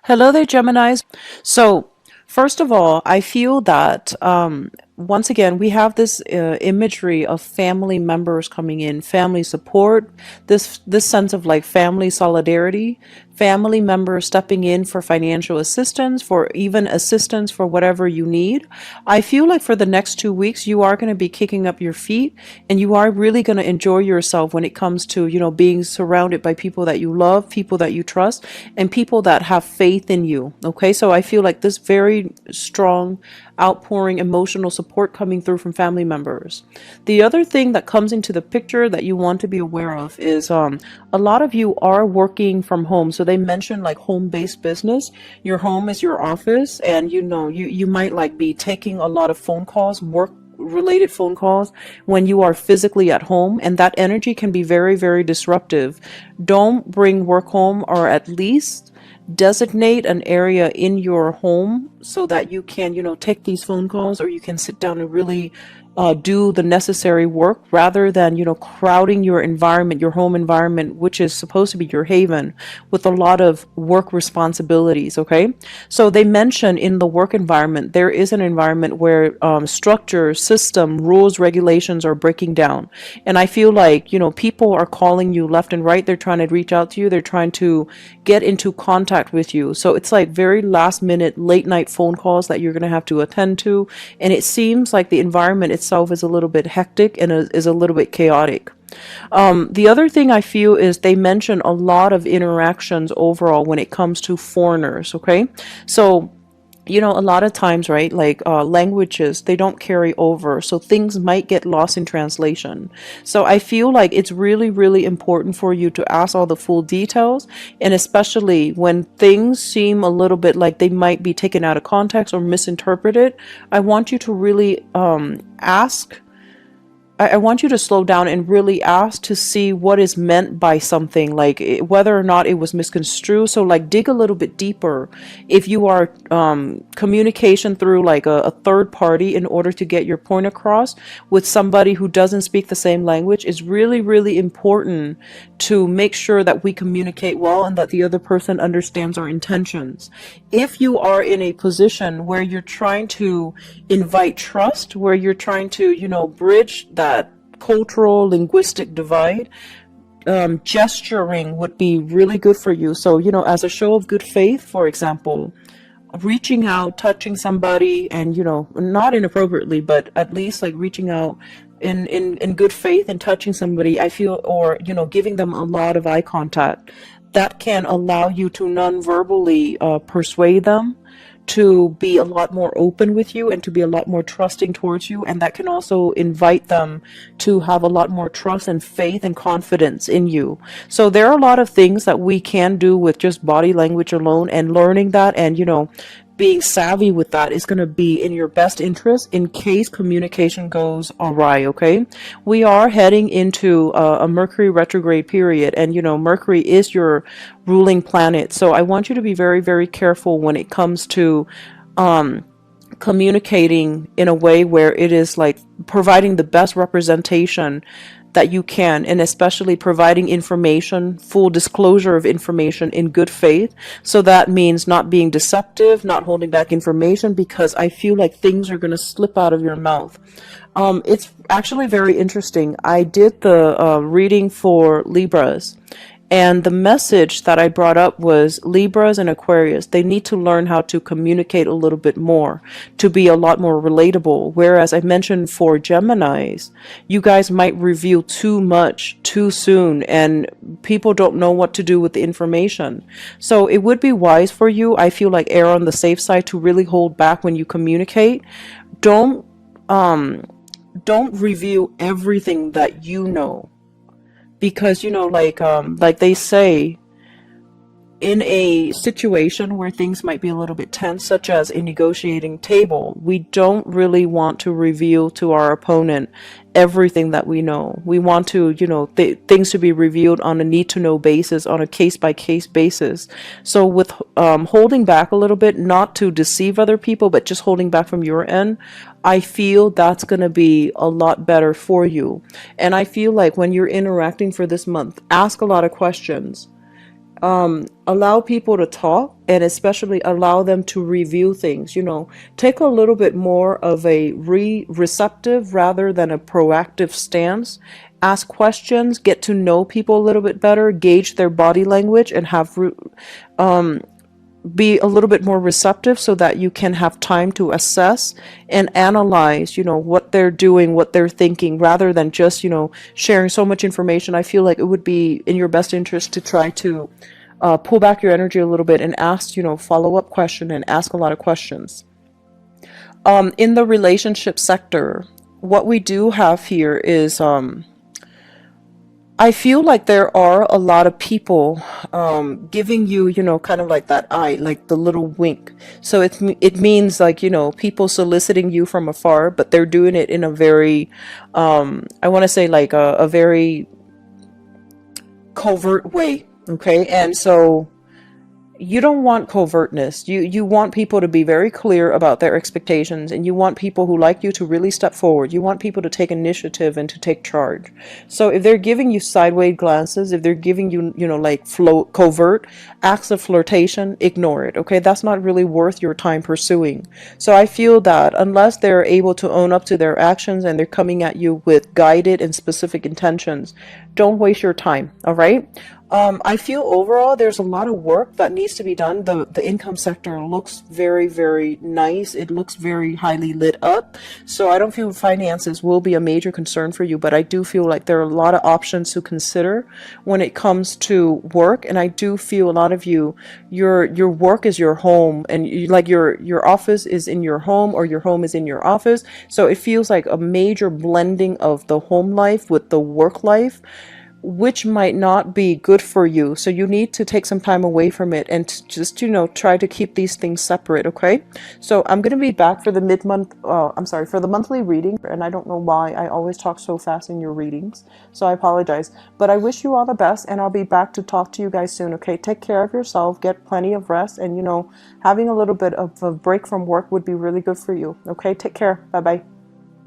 Hello there, Geminis. So, first of all, I feel that once again we have this imagery of family members coming in, family support, this sense of like family solidarity, family members stepping in for financial assistance, for even assistance for whatever you need. I feel like for the next 2 weeks, you are going to be kicking up your feet and you are really going to enjoy yourself when it comes to, being surrounded by people that you love, people that you trust, and people that have faith in you. Okay. So I feel like this very strong outpouring emotional support coming through from family members. The other thing that comes into the picture that you want to be aware of is a lot of you are working from home. So they mentioned like home-based business. Your home is your office, and you might like be taking a lot of phone calls, work related phone calls when you are physically at home, and that energy can be very, very disruptive. Don't bring work home, or at least designate an area in your home so that you can, take these phone calls, or you can sit down and really do the necessary work rather than, crowding your environment, your home environment, which is supposed to be your haven, with a lot of work responsibilities. Okay. So they mention in the work environment, there is an environment where structure, system, rules, regulations are breaking down. And I feel like, people are calling you left and right. They're trying to reach out to you. They're trying to get into contact with you. So it's like very last minute, late night phone calls that you're going to have to attend to. And it seems like the environment itself is a little bit hectic and is a little bit chaotic. The other thing I feel is they mention a lot of interactions overall when it comes to foreigners. Okay. So a lot of times, right, like languages, they don't carry over. So things might get lost in translation. So I feel like it's really, really important for you to ask all the full details. And especially when things seem a little bit like they might be taken out of context or misinterpreted, I want you to really ask. I want you to slow down and really ask to see what is meant by something, like whether or not it was misconstrued. So, like, dig a little bit deeper. If you are communication through like a third party in order to get your point across with somebody who doesn't speak the same language, it's really, really important to make sure that we communicate well and that the other person understands our intentions. If you are in a position where you're trying to invite trust, where you're trying to, bridge that cultural linguistic divide, gesturing would be really good for you. So, as a show of good faith, for example, reaching out, touching somebody, and, not inappropriately, but at least like reaching out in good faith and touching somebody, I feel, or, giving them a lot of eye contact, that can allow you to non-verbally persuade them to be a lot more open with you and to be a lot more trusting towards you. And that can also invite them to have a lot more trust and faith and confidence in you. So there are a lot of things that we can do with just body language alone, and learning that and, being savvy with that is going to be in your best interest in case communication goes awry. Okay. We are heading into a Mercury retrograde period, and Mercury is your ruling planet. So I want you to be very, very careful when it comes to communicating in a way where it is like providing the best representation that you can, and especially providing information, full disclosure of information in good faith. So that means not being deceptive, not holding back information, because I feel like things are going to slip out of your mouth. It's actually very interesting. I did the reading for Libras, and the message that I brought up was Libras and Aquarius, they need to learn how to communicate a little bit more to be a lot more relatable. Whereas I mentioned for Geminis, you guys might reveal too much too soon and people don't know what to do with the information. So it would be wise for you, I feel like, err on the safe side to really hold back when you communicate. Don't don't reveal everything that you know, because like they say, in a situation where things might be a little bit tense, such as a negotiating table, we don't really want to reveal to our opponent everything that we know. We want to, things to be revealed on a need to know basis, on a case by case basis. So with holding back a little bit, not to deceive other people, but just holding back from your end, I feel that's going to be a lot better for you. And I feel like when you're interacting for this month, ask a lot of questions. Allow people to talk, and especially allow them to review things. Take a little bit more of a receptive rather than a proactive stance. Ask questions, get to know people a little bit better, gauge their body language, and be a little bit more receptive so that you can have time to assess and analyze, what they're doing, what they're thinking, rather than just, sharing so much information. I feel like it would be in your best interest to try to pull back your energy a little bit and ask, follow-up question and ask a lot of questions. In the relationship sector, what we do have here is, I feel like there are a lot of people giving you, kind of like that eye, like the little wink. So it means like, people soliciting you from afar, but they're doing it in a very, I want to say like a very covert way. Okay. And so you don't want covertness. You want people to be very clear about their expectations, and you want people who like you to really step forward. You want people to take initiative and to take charge. So if they're giving you sideways glances, if they're giving you, like covert acts of flirtation, ignore it. Okay, that's not really worth your time pursuing. So I feel that unless they're able to own up to their actions and they're coming at you with guided and specific intentions, don't waste your time. All right. I feel overall there's a lot of work that needs to be done. The income sector looks very, very nice. It looks very highly lit up. So I don't feel finances will be a major concern for you, but I do feel like there are a lot of options to consider when it comes to work. And I do feel a lot of your work is your home, and like your office is in your home, or your home is in your office. So it feels like a major blending of the home life with the work life, which might not be good for you. So you need to take some time away from it and just, try to keep these things separate. Okay. So I'm going to be back for the for the monthly reading. And I don't know why I always talk so fast in your readings. So I apologize, but I wish you all the best, and I'll be back to talk to you guys soon. Okay. Take care of yourself, get plenty of rest, and, having a little bit of a break from work would be really good for you. Okay. Take care. Bye bye.